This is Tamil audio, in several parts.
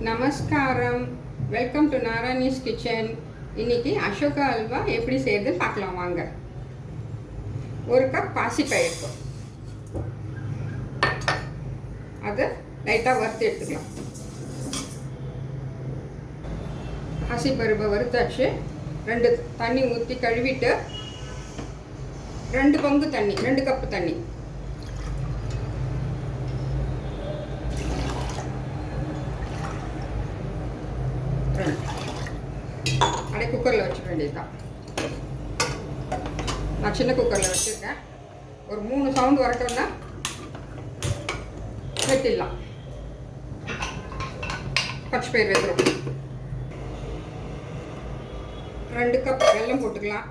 நமஸ்காரம். Welcome to Narayani's kitchen. இன்னைக்கு அசோகா அல்வா எப்படி செய்யறதுன்னு பார்க்கலாம் வாங்க. ஒரு கப் பாசிப்பயிறு, அதை லைட்டாக வறுத்து எடுத்துக்கலாம். பாசிப்பருப்பை வறுத்தாச்சு. 2 தண்ணி ஊற்றி கழுவிட்டு 2 பங்கு தண்ணி, 2 கப்பு தண்ணி. அப்படியே குக்கரில் வச்சுக்க வேண்டியதுதான். நான் சின்ன குக்கரில் வச்சுருக்கேன். ஒரு 3 சவுண்டு வரட்டோம்னா வெட்டிடலாம். பச்சைப்பயிறு வெந்துடும். 2 கப் வெல்லம் போட்டுக்கலாம்.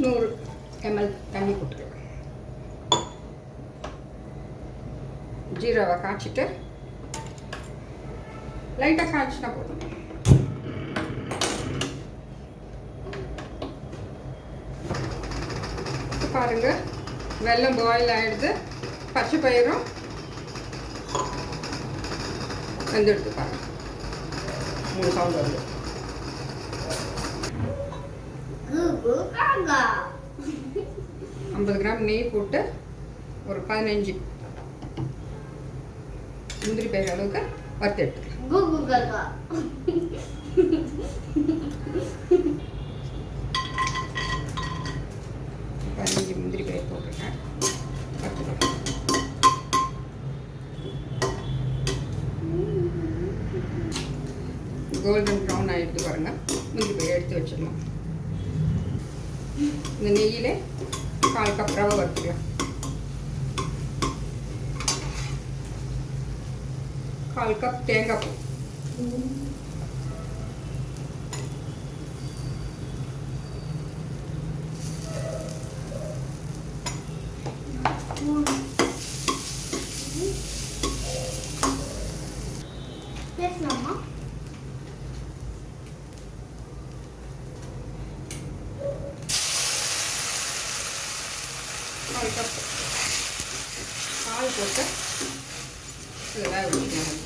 நூறு ml தண்ணி போட்டுக்கலாம். ஜீரவை காய்ச்சிட்டு லைட்டாக காய்ச்சினா போதும். பாருங்க, வெல்லம் பாயில் ஆகிடுது. பச்சை பயிரும் வெந்தெடுத்து பாருங்க. 3 சவுண்ட் வருது. 50 கிராம் நெய் போட்டு ஒரு 15 முந்திரி பயிர் அளவுக்கு வறுத்து எடுத்துக்கலாம். 15 முந்திரி பயிர் போட்டுருக்கேன். கோல்டன் ப்ரௌன் ஆகிடுது பாருங்க. முந்திரி பயிர் எடுத்து வச்சிடலாம். இந்த நெய்யிலே 1/4 கப் ரவை வறுத்துக்கலாம். 1/4 கப் தேங்காய் பூ, பேசலாமா? 1/4 கப் பால் போட்டு வேக வச்சுக்கலாம்.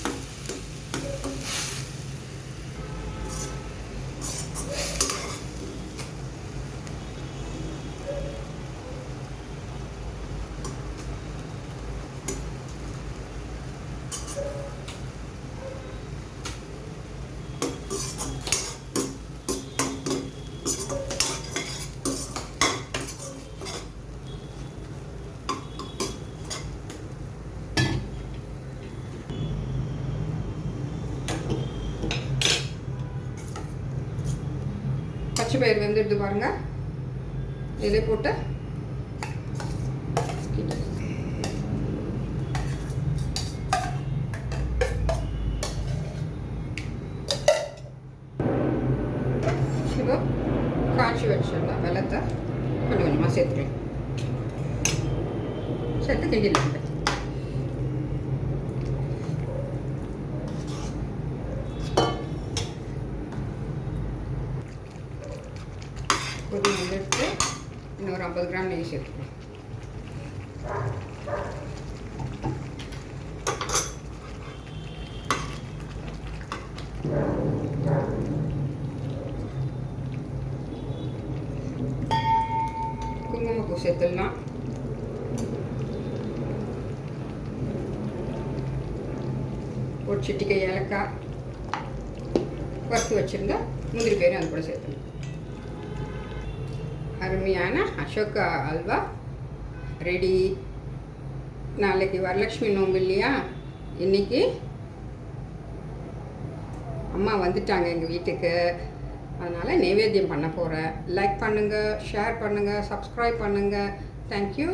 பச்சை பயிர் வெந்துடுது பாருங்க. இதில் போட்டு இப்போ காய்ச்சி வச்சிடலாம். வெள்ளத்தை கொஞ்சம் கொஞ்சமாக சேர்த்துக்கலாம். சேர்த்து கிண்டிடலாம். கொதி வந்துட்டு இன்னொரு 50 கிராம் நெய் சேர்த்துக்கலாம். குங்குமப்பூ சேர்த்துடலாம். ஒரு சிட்டிகை ஏலக்காய், வறுத்து வச்சுருந்தா முந்திரி பயிர் அது கூட சேர்த்துக்கலாம். அருமையான அசோகா அல்வா ரெடி. நாளைக்கு வரலட்சுமி நோம்பு இல்லையா? இன்றைக்கி அம்மா வந்துட்டாங்க எங்கள் வீட்டுக்கு. அதனால் நைவேத்தியம் பண்ண போகிறேன். லைக் பண்ணுங்கள், ஷேர் பண்ணுங்கள், சப்ஸ்கிரைப் பண்ணுங்கள். தேங்க்யூ.